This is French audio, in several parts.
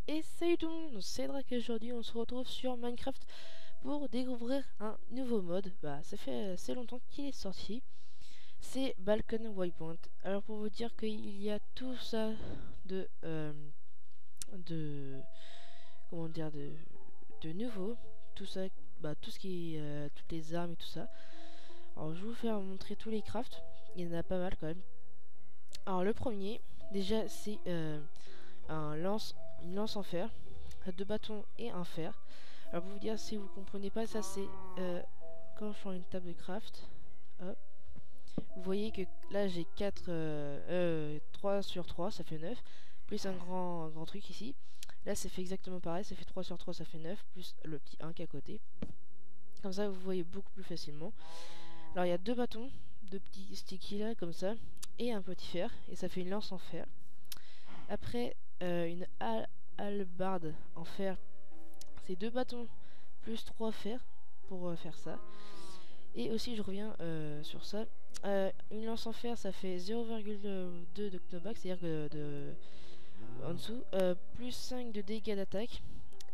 Et salut tout le monde, c'est Drake et aujourd'hui on se retrouve sur Minecraft pour découvrir un nouveau mode. Ça fait assez longtemps qu'il est sorti. C'est Balkan Waypoint. Alors pour vous dire qu'il y a tout ça de comment dire de nouveau, tout ça, tout ce qui est toutes les armes et tout ça. Alors je vais vous faire montrer tous les crafts. Il y en a pas mal quand même. Alors le premier, déjà c'est une lance en fer, 2 bâtons et un fer. Alors pour vous dire, si vous comprenez pas, ça c'est quand je prends une table de craft, hop, vous voyez que là j'ai 3 sur 3, ça fait 9, plus un grand truc ici. Là ça fait exactement pareil, ça fait 3 sur 3, ça fait 9, plus le petit 1 qui est à côté. Comme ça vous voyez beaucoup plus facilement. Alors il y a 2 bâtons, 2 petits stickies là, comme ça, et un petit fer, et ça fait une lance en fer. Après une hallebarde en fer, c'est 2 bâtons plus 3 fers pour faire ça. Et aussi je reviens sur ça, une lance en fer ça fait 0,2 de knockback, c'est à dire que en dessous, plus 5 de dégâts d'attaque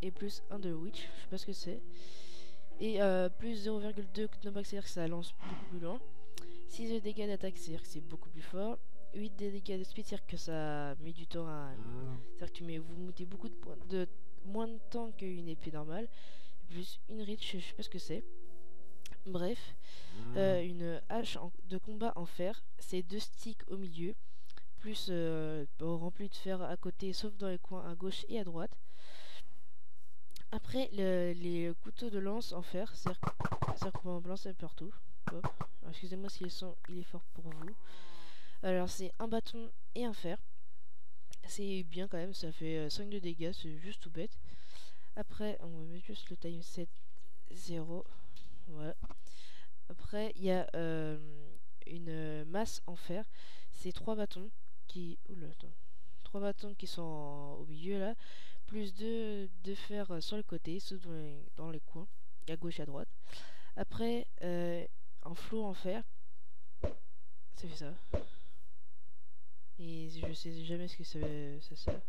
et plus 1 de witch, je sais pas ce que c'est, et plus 0,2 knockback, c'est à dire que ça lance beaucoup plus loin, 6 de dégâts d'attaque, c'est à dire que c'est beaucoup plus fort, 8 de dégâts de speed, c'est à dire que ça met du temps à... c'est à dire que vous mettez beaucoup de moins de temps qu'une épée normale, plus une reach, je sais pas ce que c'est. Bref, une hache de combat en fer, c'est 2 sticks au milieu, plus rempli de fer à côté, sauf dans les coins à gauche et à droite. Après, les couteaux de lance en fer, c'est-à-dire qu'on peut lancer partout. Excusez-moi si le son il est fort pour vous. Alors c'est un bâton et un fer. C'est bien quand même, ça fait 5 de dégâts, c'est juste tout bête. Après, on va mettre juste le time set 0. Voilà. Après, il y a une masse en fer. C'est 3 bâtons qui... Oula, attends. 3 bâtons qui sont au milieu là. Plus 2 de fer sur le côté, ceux dans les coins, à gauche et à droite. Après, un flot en fer. Ça fait ça. Et je sais jamais ce que ça sert.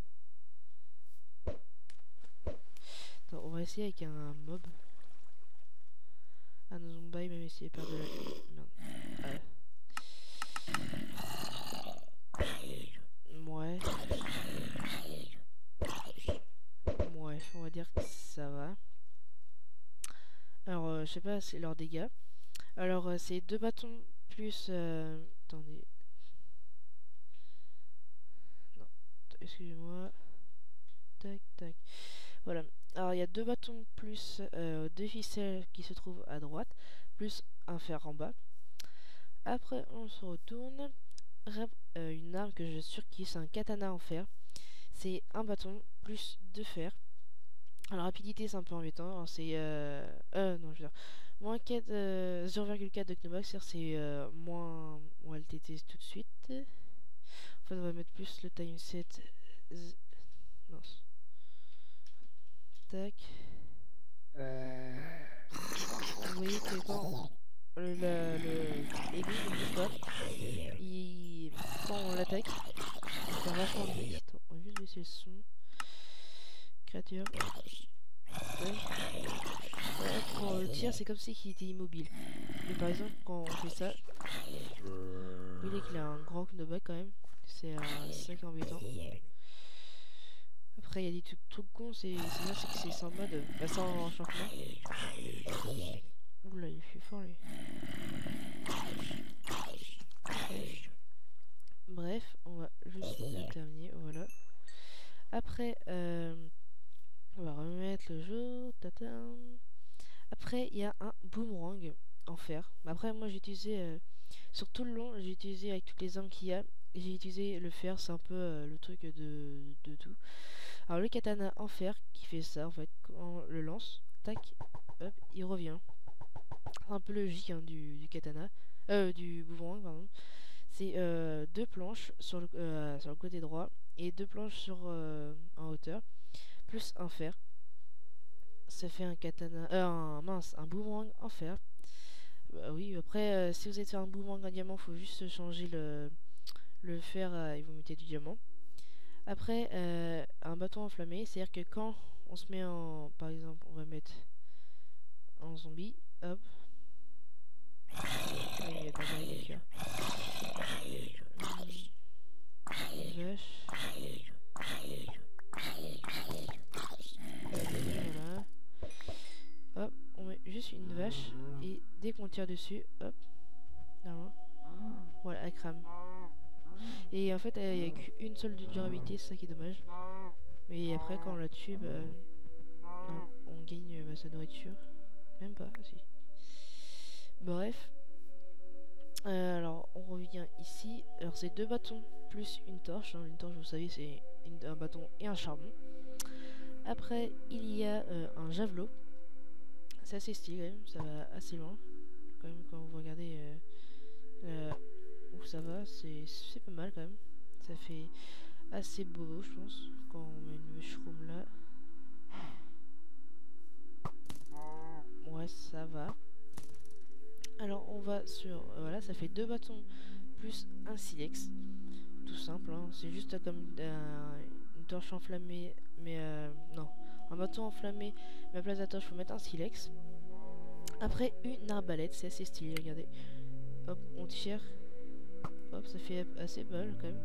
Attends, on va essayer avec un mob. Ah non, on va même essayer de perdre de la... Merde. Ouais. Ouais, on va dire que ça va. Alors, je sais pas, c'est leurs dégâts. Alors, c'est 2 bâtons plus... attendez. Non, excusez-moi. Tac, tac. Voilà. Alors, il y a 2 bâtons plus 2 ficelles qui se trouvent à droite, plus un fer en bas. Après, on se retourne. Une arme que je surkiffe, c'est un katana en fer. C'est un bâton plus 2 fer. Alors, rapidité, c'est un peu embêtant. Alors, c'est... non, je veux dire... Moins 4, 0,4 de knockback, c'est moins... On va le TT tout de suite. En fait, on va mettre plus le time set... Non. Tac. Vous voyez que quand l'ennemi ne bouge pas, quand on l'attaque, il fait vachement vite. Attends, on va juste baisser le son. Créature. Ouais. Ouais, quand on le tire, c'est comme si il était immobile. Mais par exemple, quand on fait ça, vous voyez qu'il a un grand knockback quand même. C'est un 5 embêtant. Après, il y a des trucs cons, c'est bien, c'est que c'est sans mode, sans enchantement. Oula, il fait fort lui. Okay. Bref, on va juste le terminer, voilà. Après, on va remettre le jeu. Après, il y a un boomerang en fer. Après, moi j'ai utilisé, sur tout le long, j'ai utilisé avec toutes les armes qu'il y a. J'ai utilisé le fer, c'est un peu le truc de tout. Alors le katana en fer qui fait ça en fait, quand on le lance, tac, hop, il revient. C'est un peu logique hein, du katana, du boomerang pardon. C'est 2 planches sur le côté droit et 2 planches en hauteur, plus un fer. Ça fait un katana, un boomerang en fer. Bah oui, après, si vous êtes sur un boomerang à diamant, faut juste changer le fer, et vous mettez du diamant. Après, un bâton enflammé, c'est-à-dire que quand on se met en... Par exemple, on va mettre en zombie, hop. Oui, attends, j'arrive d'écrire. Vache. Voilà. Hop, on met juste une vache et dès qu'on tire dessus, hop, normalement, voilà, elle crame. Et en fait, il n'y a qu'une seule durabilité, c'est ça qui est dommage. Mais après, quand on la tue, bah, non, on gagne sa nourriture. Même pas, si. Bref. Alors, on revient ici. Alors, c'est 2 bâtons plus une torche. Hein. Une torche, vous savez, c'est un bâton et un charbon. Après, il y a un javelot. C'est assez stylé, quand même. Ça va assez loin. Quand même, quand vous regardez où ça va, c'est pas mal, quand même. Ça fait assez beau, je pense, quand on met une mushroom là. Ouais, ça va. Alors, on va sur... voilà, ça fait 2 bâtons plus un silex. Tout simple, hein. C'est juste comme une torche enflammée, mais non, un bâton enflammé, mais à la place de la torche, faut mettre un silex. Après, une arbalète, c'est assez stylé, regardez. Hop, on tire. Hop, ça fait assez mal quand même.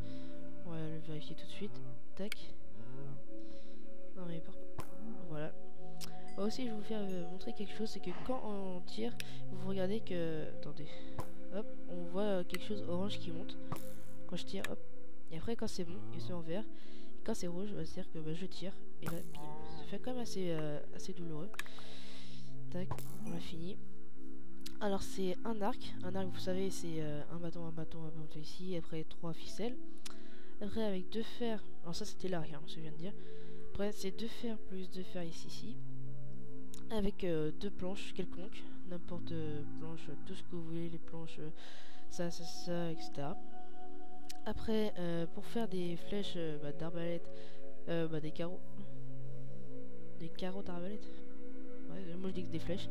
On va le vérifier tout de suite. Tac. Non, mais par contre, voilà. Aussi, je vais vous faire montrer quelque chose, c'est que quand on tire, vous regardez que... Attendez. Hop, on voit quelque chose orange qui monte. Quand je tire, hop. Et après, quand c'est bon, il se met en vert. Et quand c'est rouge, c'est-à-dire que bah, je tire. Et là, bim. Ça fait quand même assez douloureux. Tac, on a fini. Alors, c'est un arc. Un arc, vous savez, c'est un bâton ici. Après, 3 ficelles. Après, avec 2 fers. Alors, ça, c'était l'arc, hein, ce que je viens de dire. Après, c'est 2 fers plus 2 fers ici. Avec 2 planches quelconques. N'importe planche, tout ce que vous voulez. Les planches, ça, etc. Après, pour faire des flèches d'arbalète, des carreaux. Des carreaux d'arbalète. Ouais, moi je dis que des flèches.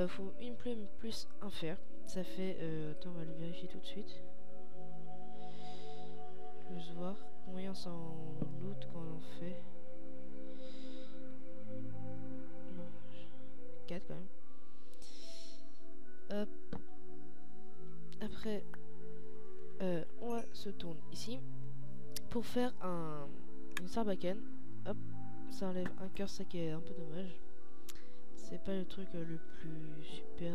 Faut une plume plus un fer. Ça fait. Attends, on va le vérifier tout de suite. Je veux juste voir combien ça en loot quand on en fait. Non, 4 quand même. Hop. Après, on se tourne ici pour faire une sarbacane. Hop, ça enlève un cœur, ça qui est un peu dommage. C'est pas le truc le plus super.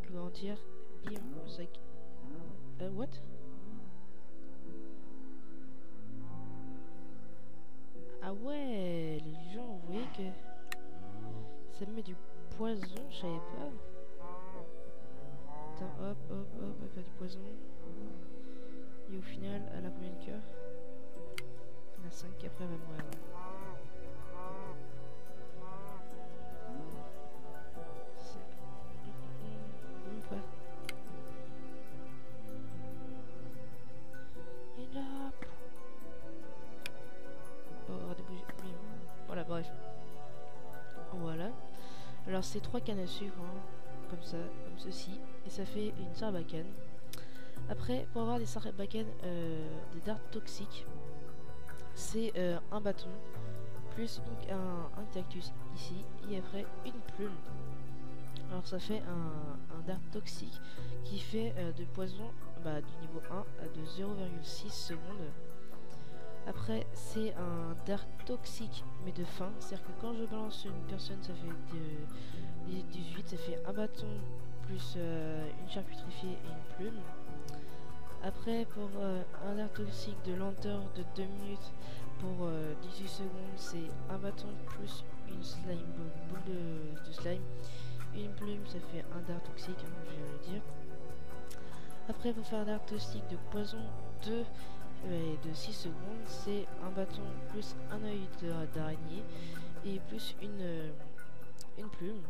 Comment dire? Bim, ça. What? Ah ouais, les gens, vous voyez que ça me met du poison, je savais pas. Attends, hop, elle fait du poison. Et au final, elle a combien de cœurs? Elle a 5, après elle va mourir. Même pas. Et là. Oh, des bougies. Voilà, bref. Voilà. Alors, c'est 3 cannes à sucre, hein, comme ça, comme ceci. Et ça fait une sarbacane. Après, pour avoir des sarbacanes, des dards toxiques, c'est un bâton plus un cactus ici et après une plume. Alors ça fait un dart toxique qui fait de poison du niveau 1 à de 0,6 secondes. Après c'est un dart toxique mais de faim, c'est-à-dire que quand je balance une personne ça fait 18, ça fait un bâton plus une charcuterifiée et une plume. Après pour un dart toxique de lenteur de 2 minutes pour 18 secondes, c'est un bâton plus une slime, boule de slime. Une plume, ça fait un dard toxique, hein, je viens de le dire. Après, pour faire un dard toxique de poison 2 de 6 secondes, c'est un bâton plus un œil d'araignée et plus une plume.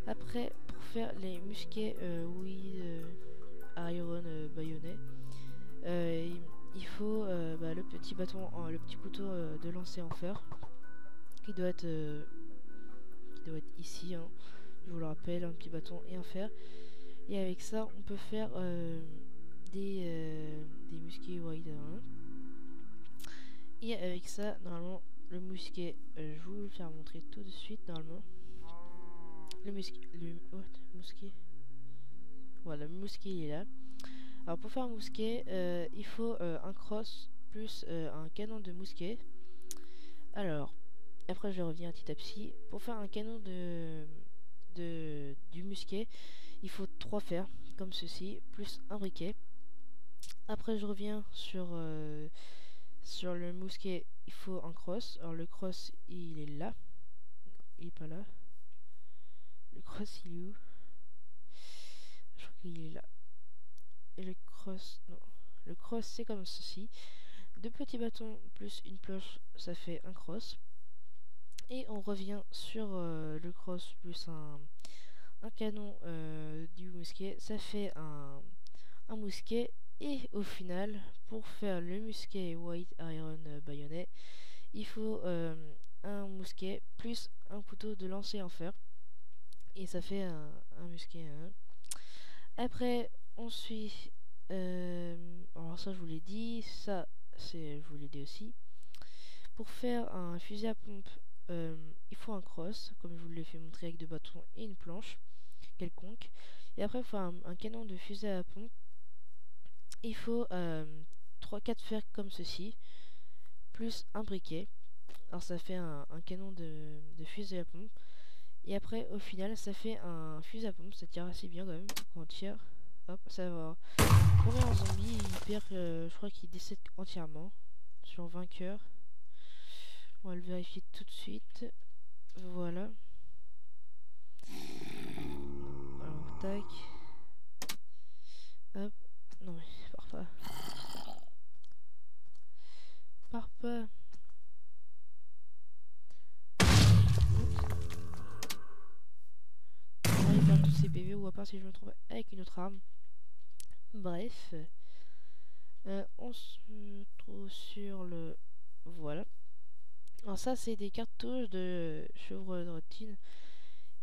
Après, pour faire les musquets Iron baïonnet, il faut le petit bâton, le petit couteau de lancer en fer qui doit être ici. Hein. je vous le rappelle, un petit bâton et un fer. Et avec ça, on peut faire des musquets White 1. Et avec ça, normalement, le mousquet, je vais vous le faire montrer tout de suite, normalement. Le mousquet, voilà, le mousquet il est là. Alors pour faire un mousquet, il faut un cross plus un canon de mousquet. Alors, après je reviens petit à petit. Pour faire un canon du musquet, il faut 3 fers, comme ceci, plus un briquet. Après je reviens sur le mousquet, il faut un cross. Alors le cross, il est là. Il est pas là. Le cross, il est où? Je crois qu'il est là. Et le cross, non. Le cross, c'est comme ceci. 2 petits bâtons plus une pioche, ça fait un cross. Et on revient sur le cross plus un canon du mousquet, ça fait un mousquet. Et au final, pour faire le mousquet White Iron Bayonet, il faut un mousquet plus un couteau de lancer en fer. Et ça fait un mousquet. Après, on suit. Alors ça, je vous l'ai dit. Ça, je vous l'ai dit aussi. Pour faire un fusil à pompe, il faut un cross, comme je vous l'ai fait montrer, avec 2 bâtons et une planche quelconque. Et après, il faut un canon de fusil à pompe. Il faut 3-4 fers comme ceci, plus un briquet. Alors ça fait un canon de fusil à pompe. Et après, au final, ça fait un fusil à pompe. Ça tire assez bien quand même quand on tire. Hop, ça va. Combien en zombie, il perd, je crois qu'il décède entièrement sur 20 cœurs. On va le vérifier tout de suite. Voilà. Alors, tac. Hop. Non mais, pars pas. Pars pas. Là, il perd tous ses PV, ou à part si je me trompe avec une autre arme. Bref. On se trouve sur le... Voilà. Alors ça, c'est des cartouches de chevrotine.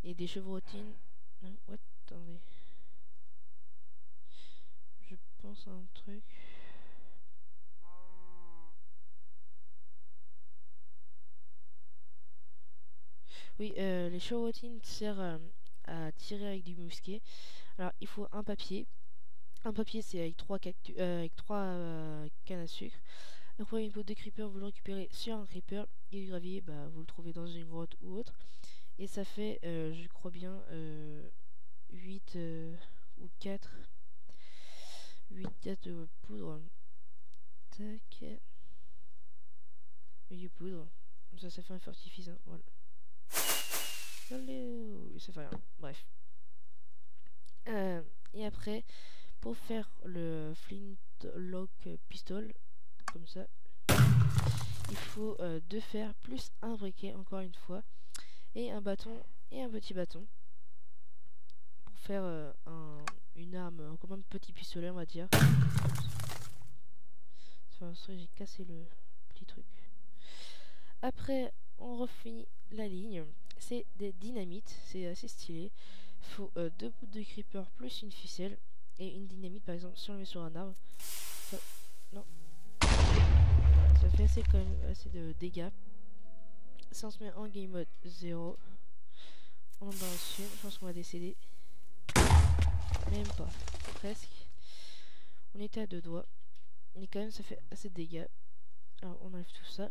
Et des chevrotines... What? Attendez. Je pense à un truc. Oui, les chevrotines servent à tirer avec du mousquet. Alors, il faut un papier. Un papier, c'est avec 3 cannes à sucre. Après, une peau de creeper, vous le récupérez sur un creeper. Et du gravier, bah, vous le trouvez dans une grotte ou autre. Et ça fait, je crois bien, 8 ou 4. 8 de poudre. Tac. 8 poudre. Ça fait un fortifiant. Voilà. Allez, ça fait rien. Bref. Et après, pour faire le flintlock pistol, comme ça, il faut 2 fers plus un briquet, encore une fois, et un bâton et un petit bâton. Pour faire une arme, comme un petit pistolet, on va dire. Enfin, j'ai cassé le petit truc. Après, on refinit la ligne. C'est des dynamites, c'est assez stylé. Il faut 2 bouts de creeper plus une ficelle. Et une dynamite, par exemple, si on le met sur un arbre, ça, non. Ça fait assez, quand même, assez de dégâts. Si on se met en game mode 0, on est dans le sud, je pense qu'on va décéder. Même pas, presque. On était à 2 doigts. Mais quand même, ça fait assez de dégâts. Alors, on enlève tout ça.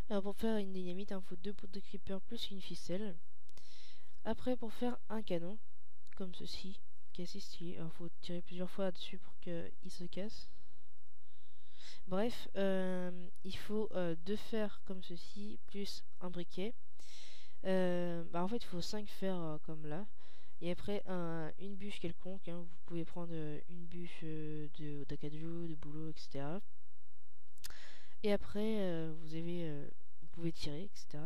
Alors, pour faire une dynamite, il faut 2 bouts de creeper plus une ficelle. Après, pour faire un canon, comme ceci, qui est assez stylé. Alors, il faut tirer plusieurs fois dessus pour qu'il se casse. Bref, il faut 2 fers comme ceci, plus un briquet. En fait, il faut 5 fers comme là. Et après, une bûche quelconque. Hein, vous pouvez prendre une bûche d'acajou, de boulot, etc. Et après, vous pouvez tirer, etc.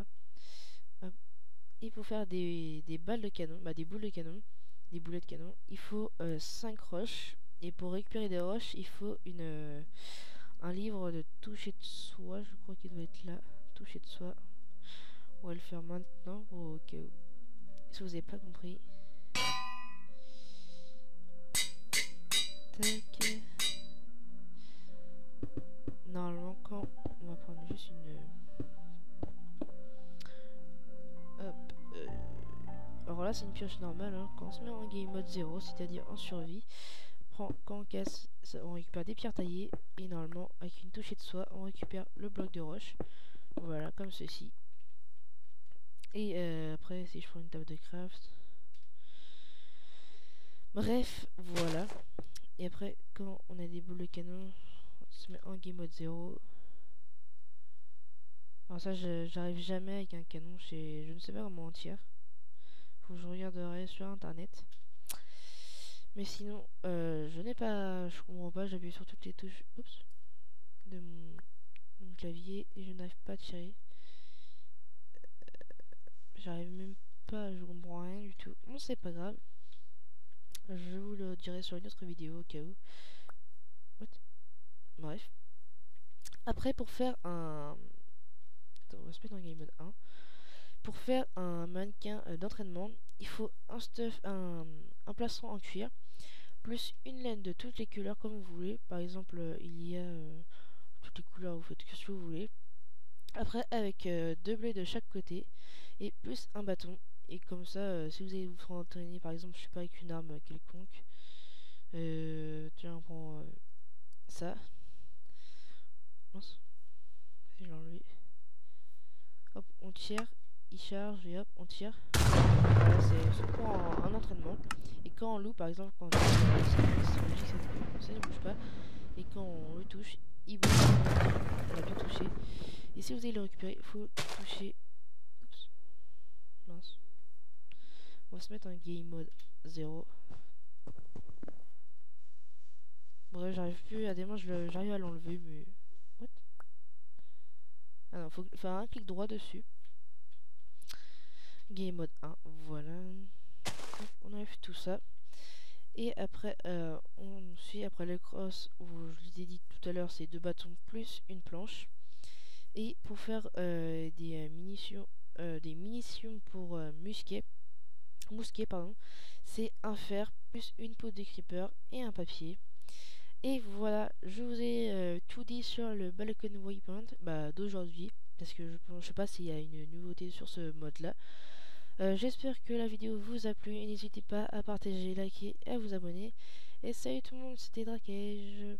Et pour faire des balles de canon, des boules de canon, des boulets de canon, il faut 5 roches. Et pour récupérer des roches, il faut un livre de toucher de soi. Je crois qu'il doit être là. Toucher de soi. On va le faire maintenant au cas où. si vous avez pas compris. Tac. Normalement quand on va prendre juste une hop alors là c'est une pioche normale hein. Quand on se met en game mode 0, c'est-à-dire en survie, quand on casse ça, on récupère des pierres taillées et normalement avec une touchée de soie on récupère le bloc de roche, voilà comme ceci. Et après si je prends une table de craft, bref voilà. Et après quand on a des boules de canon, on se met en game mode 0. Alors ça j'arrive jamais avec un canon, je ne sais pas comment on tire. Faut que je regarderai sur internet. Mais sinon, je n'ai pas, je comprends pas, j'appuie sur toutes les touches de mon clavier et je n'arrive pas à tirer. J'arrive même pas, je comprends rien du tout. Bon, c'est pas grave. Je vous le dirai sur une autre vidéo au cas où. What? Bref. Après, pour faire un... Attends, on va se mettre en game mode 1. Pour faire un mannequin d'entraînement, il faut un plastron en cuir, plus une laine de toutes les couleurs comme vous voulez. Par exemple, il y a toutes les couleurs, vous faites ce que vous voulez. Après, avec 2 blés de chaque côté et plus un bâton. Et comme ça, si vous allez vous entraîner, par exemple, je sais pas, avec une arme quelconque, tiens, on prend ça. Mince, je l'ai enlevé. Hop, on tire, il charge et hop, on tire. Voilà, c'est pour un entraînement. Et quand on loue, par exemple, quand on ça ne bouge pas. Et quand on le touche, il bouge. On a bien touché. Et si vous allez le récupérer, il faut toucher. Oups. Mince. On va se mettre en game mode 0. Bref, j'arrive plus à des moments, j'arrive à l'enlever, mais. What? Ah non, faut faire un clic droit dessus. Game mode 1, voilà. On enlève tout ça. Et après, on suit après le cross, où je vous ai dit tout à l'heure, c'est 2 bâtons plus une planche. Et pour faire des munitions pour mousquet, pardon, c'est un fer plus une peau de creeper et un papier. Et voilà, je vous ai tout dit sur le Balkan Waypoint d'aujourd'hui, parce que je sais pas s'il y a une nouveauté sur ce mode là. J'espère que la vidéo vous a plu et n'hésitez pas à partager, liker et à vous abonner. Et salut tout le monde, c'était Drakej.